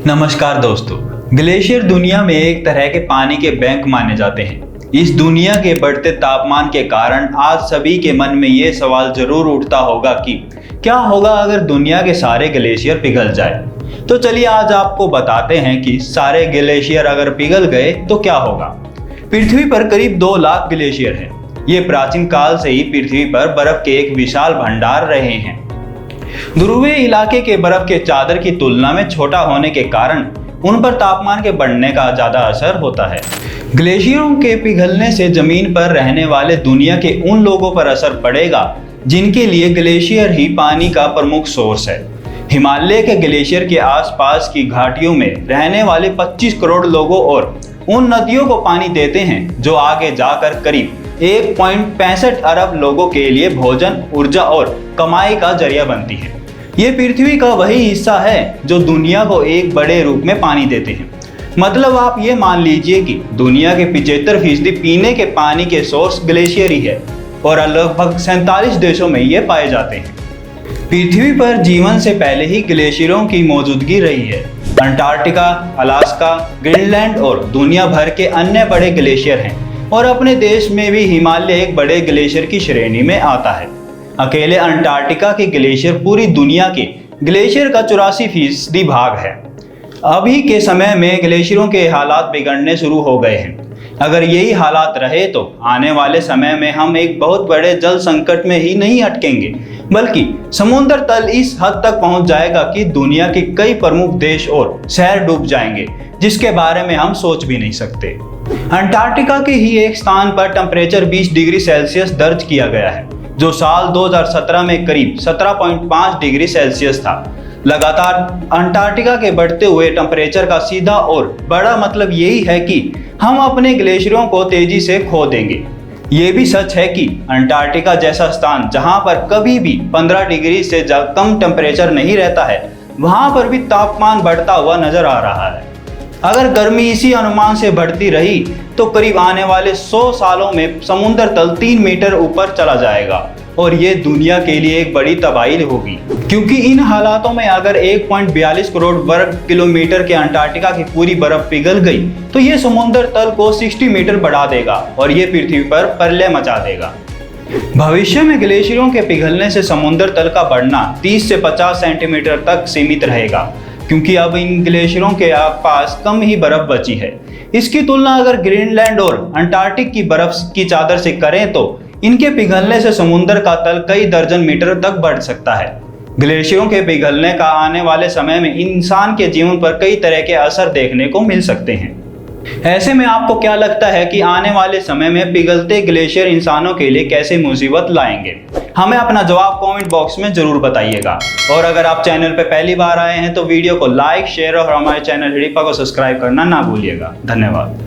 नमस्कार दोस्तों, ग्लेशियर दुनिया में एक तरह के पानी के बैंक माने जाते हैं। इस दुनिया के बढ़ते तापमान के कारण आज सभी के मन में ये सवाल जरूर उठता होगा कि क्या होगा अगर दुनिया के सारे ग्लेशियर पिघल जाए। तो चलिए आज आपको बताते हैं कि सारे ग्लेशियर अगर पिघल गए तो क्या होगा। पृथ्वी पर करीब 2 लाख ग्लेशियर हैं। ये प्राचीन काल से ही पृथ्वी पर बर्फ के एक विशाल भंडार रहे हैं। ध्रुवीय इलाके के बर्फ के चादर की तुलना में छोटा होने के कारण उन पर तापमान के बढ़ने का ज्यादा असर होता है। ग्लेशियरों के पिघलने से जमीन पर रहने वाले दुनिया के उन लोगों पर असर पड़ेगा जिनके लिए ग्लेशियर ही पानी का प्रमुख सोर्स है। हिमालय के ग्लेशियर के आसपास की घाटियों में रहने वाले 25 करोड़ लोगों और उन नदियों को पानी देते हैं जो आगे जाकर करीब 1.65 अरब लोगों के लिए भोजन, ऊर्जा और कमाई का जरिया बनती है। ये पृथ्वी का वही हिस्सा है जो दुनिया को एक बड़े रूप में पानी देते हैं। मतलब आप ये मान लीजिए कि दुनिया के 75% पीने के पानी के सोर्स ग्लेशियर ही है और लगभग 47 देशों में ये पाए जाते हैं। पृथ्वी पर जीवन से पहले ही ग्लेशियरों की मौजूदगी रही है। अंटार्कटिका, अलास्का, ग्रीनलैंड और दुनिया भर के अन्य बड़े ग्लेशियर हैं और अपने देश में भी हिमालय एक बड़े ग्लेशियर की श्रेणी में आता है। अकेले अंटार्कटिका के ग्लेशियर पूरी दुनिया के ग्लेशियर का 84% भाग है। अभी के समय में ग्लेशियरों के हालात बिगड़ने शुरू हो गए हैं। अगर यही हालात रहे तो आने वाले समय में हम एक बहुत बड़े जल संकट में ही नहीं अटकेंगे, बल्कि समुद्र तल इस हद तक पहुंच जाएगा कि दुनिया के कई प्रमुख देश और शहर डूब जाएंगे, जिसके बारे में हम सोच भी नहीं सकते। अंटार्कटिका के ही एक स्थान पर टेम्परेचर 20 डिग्री सेल्सियस दर्ज किया गया है, जो साल 2017 में करीब 17.5 डिग्री सेल्सियस था। लगातार अंटार्कटिका के बढ़ते हुए टेम्परेचर का सीधा और बड़ा मतलब यही है कि हम अपने ग्लेशियरों को तेजी से खो देंगे। ये भी सच है कि अंटार्कटिका जैसा स्थान जहां पर कभी भी 15 डिग्री से कम टेम्परेचर नहीं रहता है, वहां पर भी तापमान बढ़ता हुआ नजर आ रहा है। अगर गर्मी इसी अनुमान से बढ़ती रही तो करीब आने वाले 100 सालों में समुद्र तल 3 मीटर ऊपर चला जाएगा और ये दुनिया के लिए एक बड़ी तबाही होगी, क्योंकि इन हालातों में अगर 1.42 करोड़ वर्ग किलोमीटर के अंटार्कटिका की पूरी बर्फ पिघल गई तो ये समुद्र तल को 60 मीटर बढ़ा देगा और ये पृथ्वी पर प्रलय मचा देगा। भविष्य में ग्लेशियरों के पिघलने से समुद्र तल का बढ़ना 30 से 50 सेंटीमीटर तक सीमित रहेगा, क्योंकि अब इन ग्लेशियरों के पास कम ही बर्फ बची है। इसकी तुलना अगर ग्रीनलैंड और अंटार्कटिक की बर्फ की चादर से करें तो इनके पिघलने से समुद्र का तल कई दर्जन मीटर तक बढ़ सकता है। ग्लेशियरों के पिघलने का आने वाले समय में इंसान के जीवन पर कई तरह के असर देखने को मिल सकते हैं। ऐसे में आपको क्या लगता है कि आने वाले समय में पिघलते ग्लेशियर इंसानों के लिए कैसे मुसीबत लाएंगे? हमें अपना जवाब कमेंट बॉक्स में जरूर बताइएगा। और अगर आप चैनल पर पहली बार आए हैं तो वीडियो को लाइक, शेयर और हमारे चैनल हिडिप्पा को सब्सक्राइब करना ना भूलिएगा। धन्यवाद।